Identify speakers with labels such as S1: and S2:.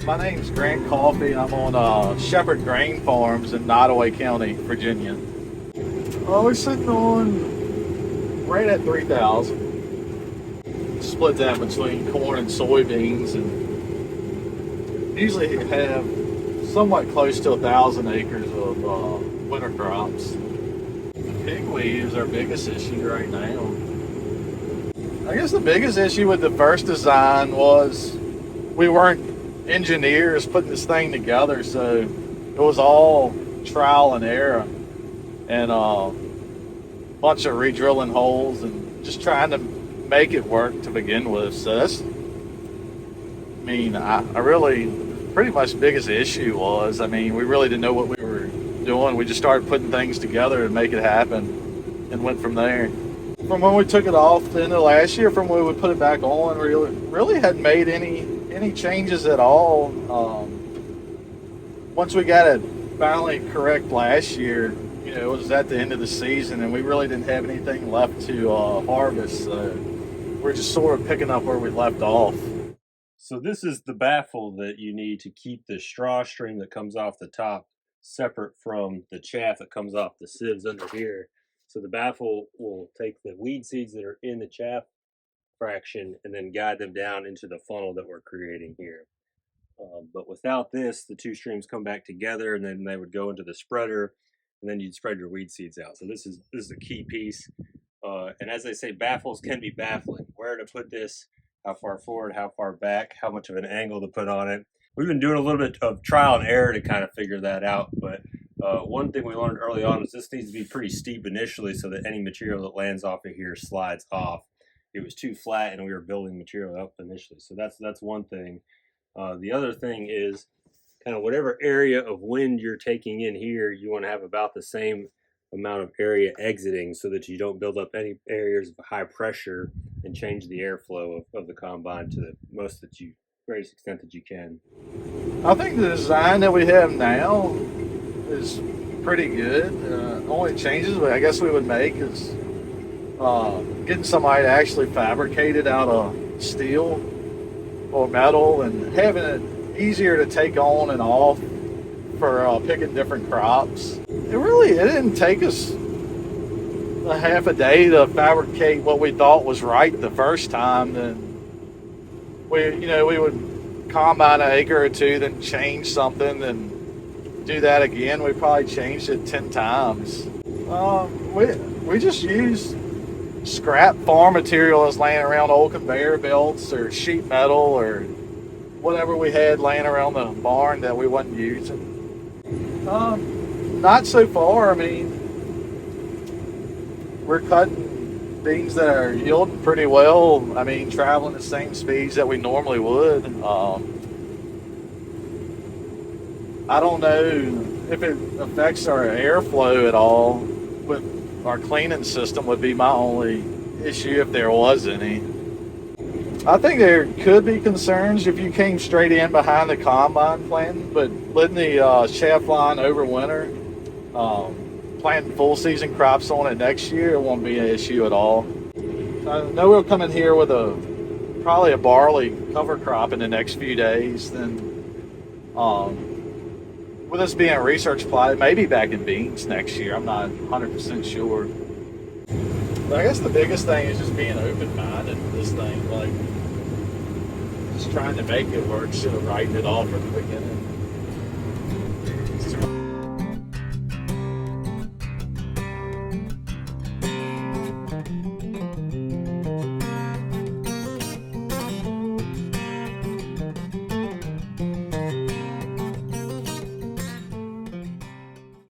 S1: My name's Grant Coffey. I'm on Shepherd Grain Farms in Nottoway County, Virginia. We're sitting on right at 3,000. Split that between corn and soybeans, and usually have somewhat close to 1,000 acres of winter crops. Pigweed is our biggest issue right now. I guess the biggest issue with the first design was we weren't engineers putting this thing together, so it was all trial and error and a bunch of re-drilling holes and just trying to make it work to begin with. So that's, I really, pretty much the biggest issue was, we really didn't know what we were doing. We just started putting things together to make it happen and went from there. From when we took it off the end of last year, from when we would put it back on, we really hadn't made any changes at all. Once we got it finally correct last year, it was at the end of the season, and we really didn't have anything left to harvest. So we're just sort of picking up where we left off.
S2: So this is the baffle that you need to keep the straw stream that comes off the top separate from the chaff that comes off the sieves under here. So the baffle will take the weed seeds that are in the chaff fraction and then guide them down into the funnel that we're creating here. But without this, the two streams come back together, and then they would go into the spreader, and then you'd spread your weed seeds out. So this is a key piece. And as I say, baffles can be baffling. Where to put this, how far forward, how far back, how much of an angle to put on it. We've been doing a little bit of trial and error to kind of figure that out, but one thing we learned early on is this needs to be pretty steep initially so that any material that lands off of here slides off. It was too flat and we were building material up initially. So that's one thing. The other thing is kind of whatever area of wind you're taking in here, you want to have about the same amount of area exiting so that you don't build up any areas of high pressure and change the airflow of the combine to the greatest extent that you can.
S1: I think the design that we have now is pretty good. Only changes I guess we would make is getting somebody to actually fabricate it out of steel or metal and having it easier to take on and off for picking different crops. It didn't take us a half a day to fabricate what we thought was right the first time. Then we would combine an acre or two, then change something, then do that again. We probably changed it 10 times. We just used scrap farm material that's laying around, old conveyor belts or sheet metal or whatever we had laying around the barn that we wasn't using. Not so far. We're cutting beans that are yielding pretty well. Traveling the same speeds that we normally would. I don't know if it affects our airflow at all. With our cleaning system would be my only issue if there was any. I think there could be concerns if you came straight in behind the combine planting, but letting the chaff line overwinter, planting full season crops on it next year, it won't be an issue at all. I know we'll come in here with probably a barley cover crop in the next few days. Then with us being research plotted, maybe back in beans next year. I'm not 100% sure. But I guess the biggest thing is just being open-minded with this thing, just trying to make it work instead of writing it off from the beginning.